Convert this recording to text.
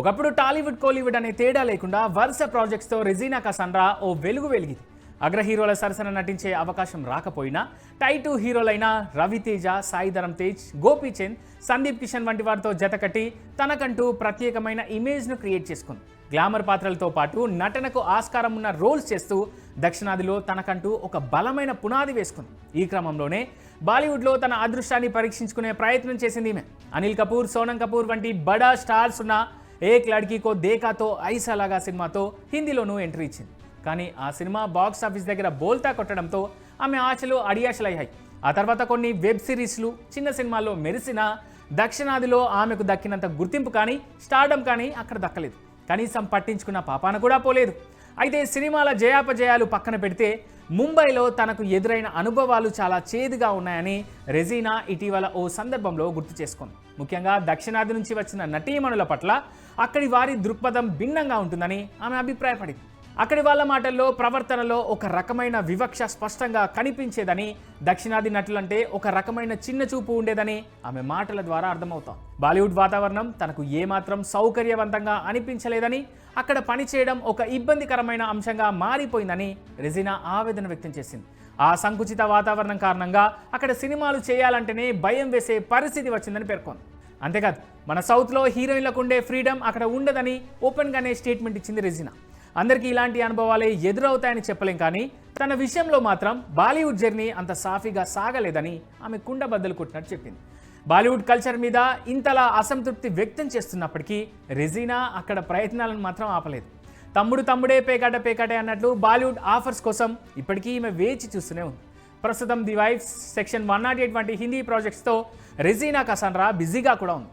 ఒకప్పుడు టాలీవుడ్ కోలీవుడ్ అనే తేడా లేకుండా వరుస ప్రాజెక్ట్స్తో రెజీనా కసాండ్రా ఓ వెలుగు వెలిగింది. అగ్ర హీరోల సరసన నటించే అవకాశం రాకపోయినా టైటు హీరోలైన రవితేజ, సాయిధరం తేజ్, గోపీచంద్, సందీప్ కిషన్ వంటి వారితో జతకట్టి తనకంటూ ప్రత్యేకమైన ఇమేజ్ను క్రియేట్ చేసుకుంది. గ్లామర్ పాత్రలతో పాటు నటనకు ఆస్కారం ఉన్న రోల్స్ చేస్తూ దక్షిణాదిలో తనకంటూ ఒక బలమైన పునాది వేసుకుంది. ఈ క్రమంలోనే బాలీవుడ్లో తన అదృష్టాన్ని పరీక్షించుకునే ప్రయత్నం చేసింది ఈమె. అనిల్ కపూర్, సోనం కపూర్ వంటి బడా స్టార్స్ ఉన్న ఏక్ లడ్కీకో దేకాతో ఐసా లాగా సినిమాతో హిందీలోనూ ఎంట్రీ ఇచ్చింది. కానీ ఆ సినిమా బాక్స్ ఆఫీస్ దగ్గర బోల్తా కొట్టడంతో ఆమె ఆశలు అడియాశలయ్యాయి. ఆ తర్వాత కొన్ని వెబ్ సిరీస్లు, చిన్న సినిమాల్లో మెరిసిన దక్షిణాదిలో ఆమెకు దక్కినంత గుర్తింపు కానీ స్టార్డమ్ కానీ అక్కడ దక్కలేదు. కనీసం పట్టించుకున్న పాపాన కూడా పోలేదు. అయితే సినిమాల జయాపజయాలు పక్కన పెడితే ముంబైలో తనకు ఎదురైన అనుభవాలు చాలా చేదుగా ఉన్నాయని రెజీనా ఇటీవల ఓ సందర్భంలో గుర్తు చేసుకుంది. ముఖ్యంగా దక్షిణాది నుంచి వచ్చిన నటీమణుల పట్ల అక్కడి వారి దృక్పథం భిన్నంగా ఉంటుందని ఆమె అభిప్రాయపడింది. అక్కడి వాళ్ళ మాటల్లో, ప్రవర్తనలో ఒక రకమైన వివక్ష స్పష్టంగా కనిపించేదని, దక్షిణాది నటులంటే ఒక రకమైన చిన్న చూపు ఉండేదని ఆమె మాటల ద్వారా అర్థమవుతాం. బాలీవుడ్ వాతావరణం తనకు ఏమాత్రం సౌకర్యవంతంగా అనిపించలేదని, అక్కడ పనిచేయడం ఒక ఇబ్బందికరమైన అంశంగా మారిపోయిందని రెజీనా ఆవేదన వ్యక్తం చేసింది. ఆ సంకుచిత వాతావరణం కారణంగా అక్కడ సినిమాలు చేయాలంటేనే భయం వేసే పరిస్థితి వచ్చిందని పేర్కొంది. అంతేకాదు, మన సౌత్లో హీరోయిన్లకు ఉండే ఫ్రీడమ్ అక్కడ ఉండదని ఓపెన్గానే స్టేట్మెంట్ ఇచ్చింది రెజీనా. అందరికీ ఇలాంటి అనుభవాలే ఎదురవుతాయని చెప్పలేం, కానీ తన విషయంలో మాత్రం బాలీవుడ్ జర్నీ అంత సాఫీగా సాగలేదని ఆమె కుండబద్దలు కొట్టినట్టు చెప్పింది. బాలీవుడ్ కల్చర్ మీద ఇంతలా అసంతృప్తి వ్యక్తం చేస్తున్నప్పటికీ రెజీనా అక్కడ ప్రయత్నాలను మాత్రం ఆపలేదు. తమ్ముడే పేకాటే అన్నట్లు బాలీవుడ్ ఆఫర్స్ కోసం ఇప్పటికీ ఈమె వేచి చూస్తూనే ఉంది. ప్రస్తుతం ది వైఫ్, సెక్షన్ 108 వంటి హిందీ ప్రాజెక్ట్స్తో రెజీనా కసాండ్రా బిజీగా కూడా ఉంది.